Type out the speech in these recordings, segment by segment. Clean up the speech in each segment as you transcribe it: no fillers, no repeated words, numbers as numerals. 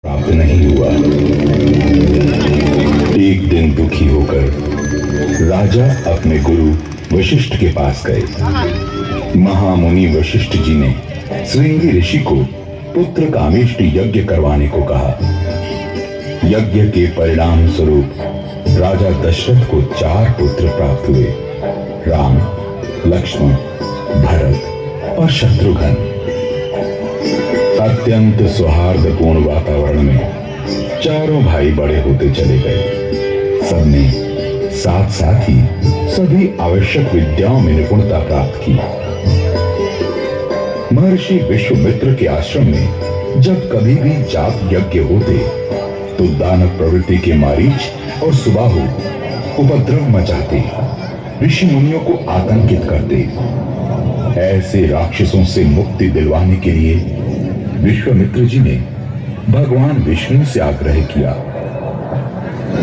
प्राप्त नहीं हुआ। एक दिन दुखी होकर राजा अपने गुरु वशिष्ठ के पास गए। महामुनि वशिष्ठ जी ने श्रृंगी ऋषि को पुत्र कामेष्टि यज्ञ करवाने को कहा। यज्ञ के परिणाम स्वरूप राजा दशरथ को 4 पुत्र प्राप्त हुए, राम, लक्ष्मण, भरत और शत्रुघ्न। अत्यंत सौहार्दपूर्ण वातावरण में चारों भाई बड़े होते चले गए। सबने साथ साथ ही सभी आवश्यक विद्याओं में निपुणता प्राप्त की। महर्षि विश्वामित्र के आश्रम में जब कभी भी जाप यज्ञ होते तो दानव प्रवृत्ति के मारीच और सुबाहु उपद्रव मचाते, ऋषि मुनियों को आतंकित करते। ऐसे राक्षसों से मुक्ति दिलवाने के लिए विश्वामित्र जी ने भगवान विष्णु से आग्रह किया।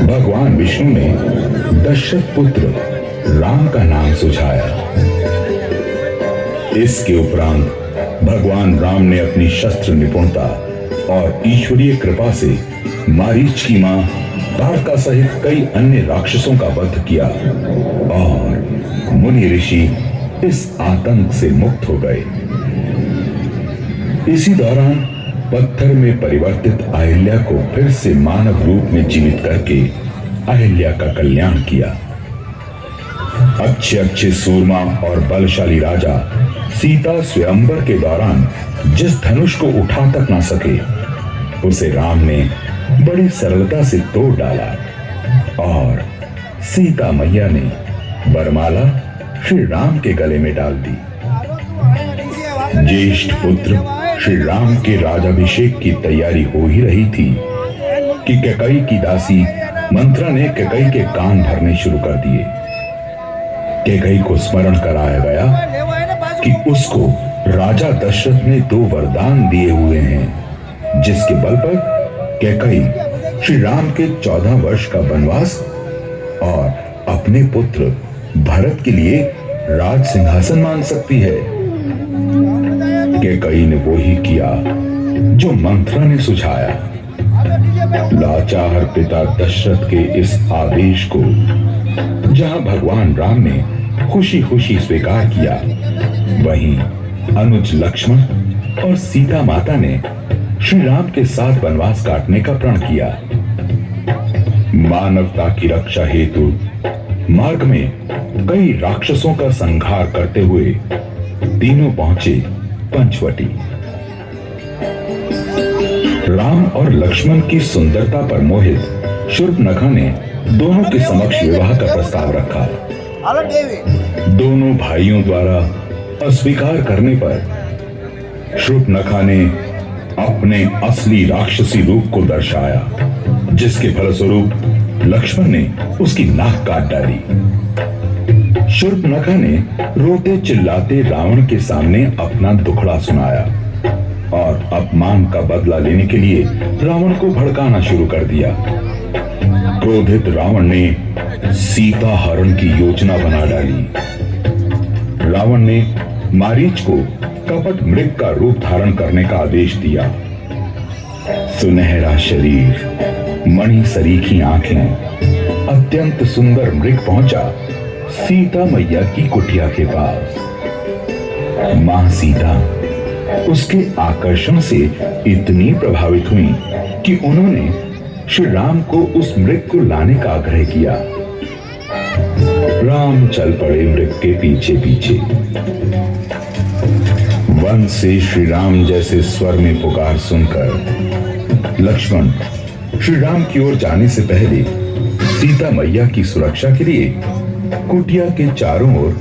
भगवान विष्णु ने दशरथ पुत्र राम का नाम सुझाया। इसके उपरांत भगवान राम ने अपनी शस्त्र निपुणता और ईश्वरीय कृपा से मारीच की मां ताड़का सहित कई अन्य राक्षसों का वध किया और मुनि ऋषि इस आतंक से मुक्त हो गए। इसी दौरान पत्थर में परिवर्तित अहिल्या को फिर से मानव रूप में जीवित करके अहिल्या का कल्याण किया। अच्छे अच्छे सूरमा और बलशाली राजा सीता स्वयंवर के दौरान जिस धनुष को उठा तक ना सके, उसे राम ने बड़ी सरलता से तोड़ डाला और सीता मैया ने वरमाला श्री राम के गले में डाल दी। ज्येष्ठ पुत्र श्री राम के राजाभिषेक की तैयारी हो ही रही थी कि कैकई की दासी मंत्रा ने कैकई के कान भरने शुरू कर दिए। कैकई को स्मरण कराया गया कि उसको राजा दशरथ ने 2 वरदान दिए हुए हैं, जिसके बल पर कैकई श्री राम के 14 वर्ष का वनवास और अपने पुत्र भरत के लिए राज सिंहासन मांग सकती है। कैकई ने वो ही किया जो मंत्रा ने सुझाया। लाचार पिता दशरथ के इस आदेश को जहां भगवान राम ने खुशी खुशी स्वीकार किया, वहीं अनुज लक्ष्मण और सीता माता ने श्री राम के साथ वनवास काटने का प्रण किया। मानवता की रक्षा हेतु मार्ग में कई राक्षसों का संहार करते हुए तीनों पहुंचे पंचवटी। राम और लक्ष्मण की सुंदरता पर मोहित शूर्पणखा ने दोनों के समक्ष विवाह का प्रस्ताव रखा। दोनों भाइयों द्वारा अस्वीकार करने पर शूर्पणखा ने अपने असली राक्षसी रूप को दर्शाया, जिसके फलस्वरूप लक्ष्मण ने उसकी नाक काट डाली। शूर्पणखा ने रोते चिल्लाते रावण के सामने अपना दुखड़ा सुनाया और अपमान का बदला लेने के लिए रावण को भड़काना शुरू कर दिया। क्रोधित रावण ने सीता हरण की योजना बना डाली। रावण ने मारीच को कपट मृग का रूप धारण करने का आदेश दिया। सुनहरा शरीर, मणि सरीखी आंखें, अत्यंत सुंदर मृग पहुंचा सीता मैया की कुटिया के पास। मां सीता उसके आकर्षण से इतनी प्रभावित हुई कि उन्होंने श्री राम को उस मृग को लाने का आग्रह किया। राम चल पड़े मृग के पीछे पीछे। वन से श्री राम जैसे स्वर में पुकार सुनकर लक्ष्मण श्री राम की ओर जाने से पहले सीता मैया की सुरक्षा के लिए कुटिया के चारों ओर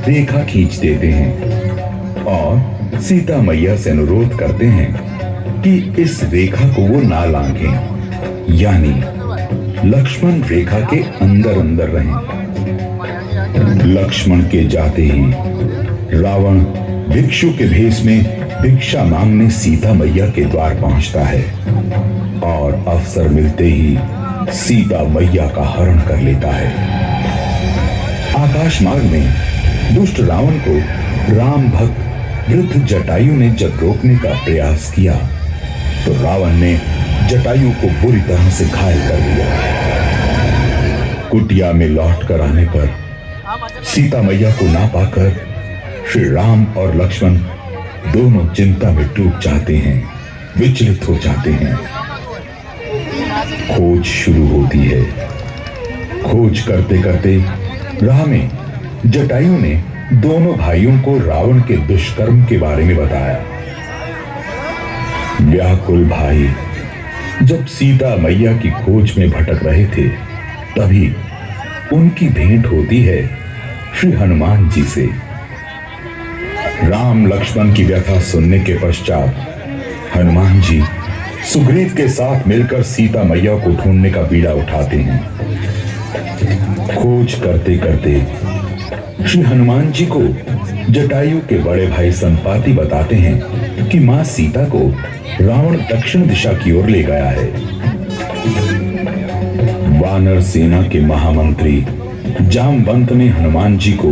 रेखा खींच देते हैं और सीता मैया से अनुरोध करते हैं कि इस रेखा को वो ना लांघें, यानी लक्ष्मण रेखा के अंदर अंदर रहें। लक्ष्मण के जाते ही रावण भिक्षु के भेष में भिक्षा मांगने सीता मैया के द्वार पहुंचता है और अवसर मिलते ही सीता मैया का हरण कर लेता है। आकाश मार्ग में दुष्ट रावण को राम भक्त वृद्ध जटायु ने जब रोकने का प्रयास किया तो रावण ने जटायु को बुरी तरह से घायल कर दिया। कुटिया में लौट कर आने पर सीता मैया को ना पाकर श्री राम और लक्ष्मण दोनों चिंता में डूब जाते हैं, विचलित हो जाते हैं। खोज शुरू होती है। खोज करते करते राह में जटायु ने दोनों भाइयों को रावण के दुष्कर्म के बारे में बताया। व्याकुल भाई जब सीता मैया की खोज में भटक रहे थे, तभी उनकी भेंट होती है श्री हनुमान जी से। राम लक्ष्मण की व्यथा सुनने के पश्चात हनुमान जी सुग्रीव के साथ मिलकर सीता मैया को ढूंढने का बीड़ा उठाते हैं। खोज करते करते श्री हनुमान जी को जटायु के बड़े भाई संपाति बताते हैं कि मां सीता को रावण दक्षिण दिशा की ओर ले गया है। वानर सेना के महामंत्री जामवंत ने हनुमान जी को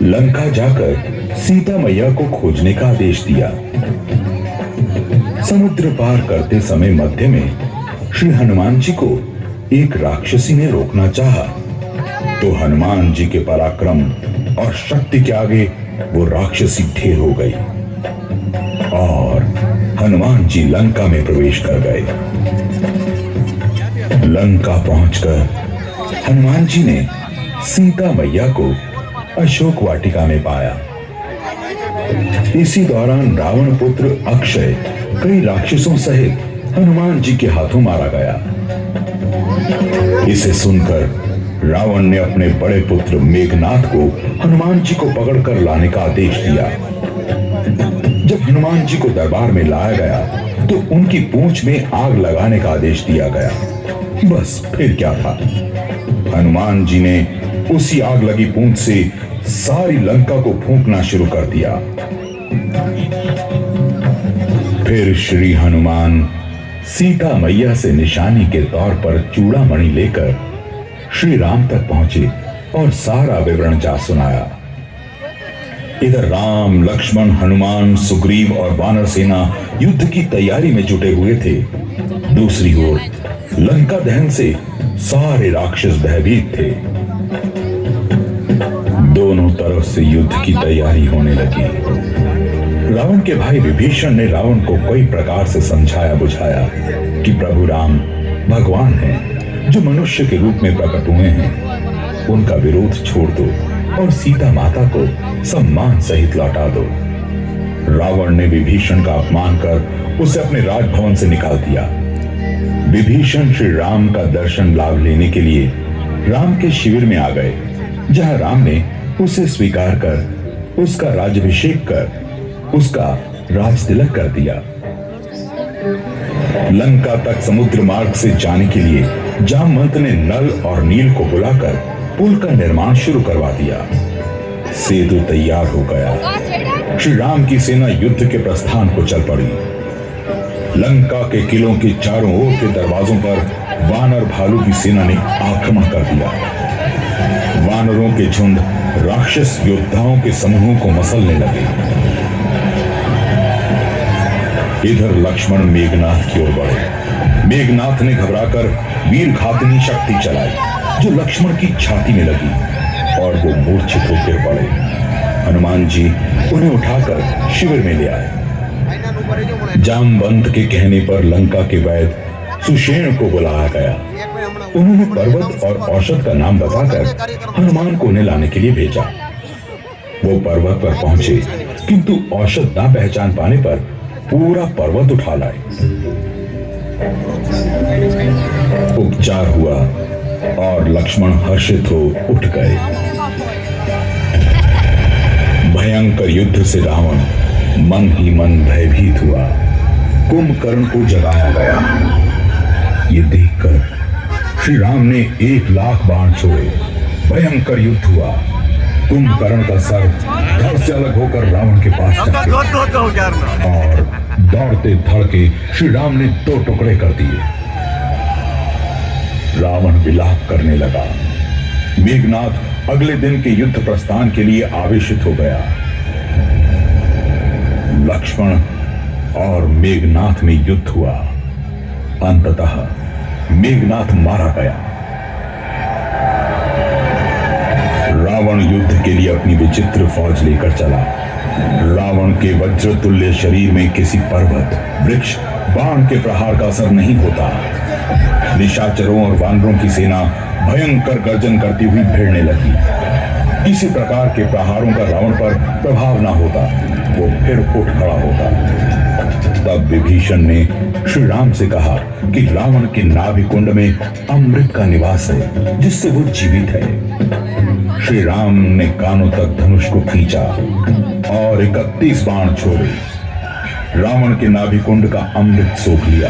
लंका जाकर सीता मैया को खोजने का आदेश दिया। समुद्र पार करते समय मध्य में श्री हनुमान जी को एक राक्षसी ने रोकना चाहा, तो हनुमान जी के पराक्रम और शक्ति के आगे वो राक्षसी ढेर हो गई और हनुमान जी लंका में प्रवेश कर गए। लंका पहुंचकर हनुमान जी ने सीता मैया को अशोक वाटिका में पाया। इसी दौरान रावण पुत्र अक्षय कई राक्षसों सहित हनुमान जी के हाथों मारा गया। इसे सुनकर रावण ने अपने बड़े पुत्र मेघनाथ को हनुमान जी को पकड़कर लाने का आदेश दिया। जब हनुमान जी को दरबार में लाया गया तो उनकी पूंछ में आग लगाने का आदेश दिया गया। बस फिर क्या था, हनुमान जी ने उसी आग लगी पूंछ से सारी लंका को फूंकना शुरू कर दिया। फिर श्री हनुमान सीता मैया से निशानी के तौर पर चूड़ामणि लेकर श्री राम तक पहुंचे और सारा विवरण जा सुनाया। इधर राम लक्ष्मण हनुमान सुग्रीव और वानर सेना युद्ध की तैयारी में जुटे हुए थे। दूसरी ओर लंका दहन से सारे राक्षस भयभीत थे। दोनों तरफ से युद्ध की तैयारी होने लगी। रावण के भाई विभीषण ने रावण को कई प्रकार से समझाया बुझाया कि प्रभु राम भगवान हैं जो मनुष्य के रूप में प्रकट हुए हैं, उनका विरोध छोड़ दो और सीता माता को सम्मान सहित लौटा दो। रावण ने विभीषण का अपमान कर उसे अपने राजभवन से निकाल दिया। विभीषण श्री राम का दर्शन लाभ लेने के लिए राम के शिविर में आ गए, जहां राम ने उसे स्वीकार कर उसका राज्याभिषेक कर उसका राज तिलक कर दिया। लंका तक समुद्र मार्ग से जाने के लिए जामवंत ने नल और नील को बुलाकर पुल का निर्माण शुरू करवा दिया। सेतु तैयार हो गया। श्री राम की सेना युद्ध के प्रस्थान को चल पड़ी। लंका के किलों के चारों ओर के दरवाजों पर वानर भालू की सेना ने आक्रमण कर दिया। वानरों के झुंड राक्षस योद्धाओं के समूहों को मसलने लगे। इधर लक्ष्मण मेघनाथ की ओर बढ़े। मेघनाथ ने घबराकर वीर घातनी शक्ति चलाई जो लक्ष्मण की छाती में लगी और वो मूर्छित होकर पड़े। हनुमान जी उन्हें उठाकर शिविर में ले आए। जामवंत के कहने पर लंका के वैद्य सुषेण को बुलाया गया। उन्होंने पर्वत और औषध का नाम बताकर हनुमान को उन्हें लाने के लिए भेजा। वो पर्वत पर पहुंचे, किंतु औषध ना पहचान पाने पर पूरा पर्वत उठा लाए। उपचार हुआ और लक्ष्मण हर्षित हो उठ गए। भयंकर युद्ध से रावण मन ही मन भयभीत हुआ। कुंभकर्ण को जगाया गया। ये देखकर श्री राम ने 1,00,000 बाण छोड़े। भयंकर युद्ध हुआ। कुंभकर्ण का सर धड़ से अलग होकर रावण के पास और दौड़ते धड़के श्री राम ने 2 टुकड़े कर दिए। रावण विलाप करने लगा। मेघनाथ अगले दिन के युद्ध प्रस्थान के लिए आवेशित हो गया। लक्ष्मण और मेघनाथ में युद्ध हुआ। अंततः मेघनाथ मारा गया। रावण युद्ध के लिए अपनी विचित्र फौज लेकर चला। रावण के वज्रतुल्य शरीर में किसी पर्वत, वृक्ष, बाण के प्रहार का असर नहीं होता। निशाचरों और वानरों की सेना भयंकर गर्जन करती हुई भिड़ने लगी। किसी प्रकार के प्रहारों का रावण पर प्रभाव न होता, वो फिर उठ खड़ा होता। तब विभीषण ने श्री राम से कहा कि रावण के नाभि कुंड में अमृत का निवास है, जिससे वो जीवित है। श्री राम ने कानों तक धनुष को खींचा और 31 बाण छोड़े। रावण के नाभि कुंड का अमृत सोख लिया।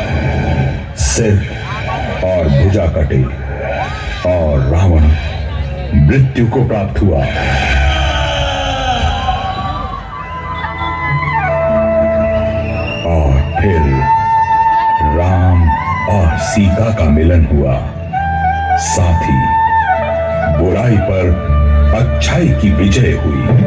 सिर और भुजा कटे और रावण मृत्यु को प्राप्त हुआ। और फिर राम और सीता का मिलन हुआ। साथ ही बुराई पर अच्छाई की विजय हुई।